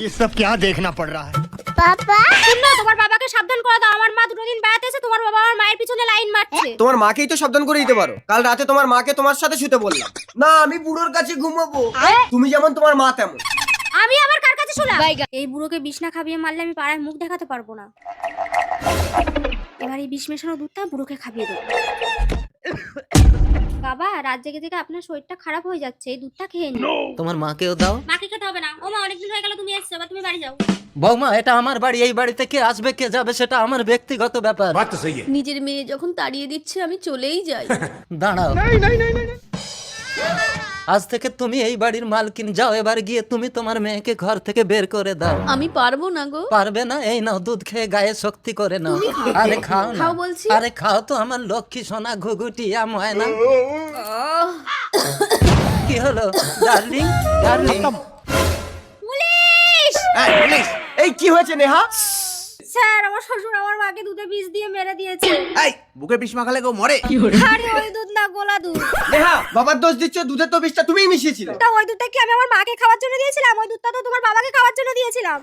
ये सब क्या देखना पड़ रहा है? পাপা শুনো, তোমার বাবাকে সাবধান করে দাও। আমার মা দুটো দিন বেড়াতে এসে তোমার বাবা আমার মায়ের পিছনে লাইন মারছে। তোমার মাকেই তো সাবধান করে দিতে পারো। কাল রাতে তোমার মাকে তোমার সাথে শুতে বললাম না, আমি বুড়োর কাছে ঘুমাবো। তুমি যেমন তোমার মা তেমন। আমি আবার কার কাছে শুনলাম? এই বুড়োকে বিষ না খাবিয়ে মারলে আমি পাড়ায় মুখ দেখাতে পারবো না। এবার এই বিষ মেশানো দুধটা বুড়োকে খাবিয়ে দেবো। বাবা, রাত জেগে জেগে আপনার শরীরটা খারাপ হয়ে যাচ্ছে, এই দুধটা খেয়ে নিন। তোমার মাকেও দাও। মাকে খেতে হবে না। ও মা, অনেকদিন হয়ে গেল তুমি এসছো, এবার তুমি বাড়ি যাও। বৌমা, এটা আমার বাড়ি, এই বাড়িতে কে আসবে কে যাবে সেটা আমার ব্যক্তিগত ব্যাপার। बात तो सही है। নিজের মেয়ে যখন তাড়িয়ে দিচ্ছে আমি চলেই যাই। দাঁড়াও, আজ থেকে তুমি এই বাড়ির মালকিন। যাও এবার গিয়ে তুমি তোমার মেয়েকে ঘর থেকে বের করে দাও। আমি পারবো না গো। পারবে না? এই নাও দুধ খেয়ে গায়ে শক্তি করে নাও। আরে খাও না। খাও বলছি। আরে খাও তো আমার লক্ষ্মী সোনা ঘুঘুটিয়া ময়না। কি হলো ডার্লিং? Darling, police! এই কি হয়েছে নেহা? স্যার, আমার শ্বশুর আমার মাকে দুধে বিষ দিয়ে মেরে দিয়েছে। এই বুকে বিষ মাখালে কেউ মরে? আরে ওই দুধ না, গোলা দুধ। নেহা, বাবার দোষ দিচ্ছ। দুধের তো বিষটা তুমিই মিশিয়েছিলে। তা ওই দুধটা কি আমি আমার মাকে খাওয়ার জন্য দিয়েছিলাম? ওই দুধটা তো তোমার বাবাকে খাওয়ার জন্য দিয়েছিলাম।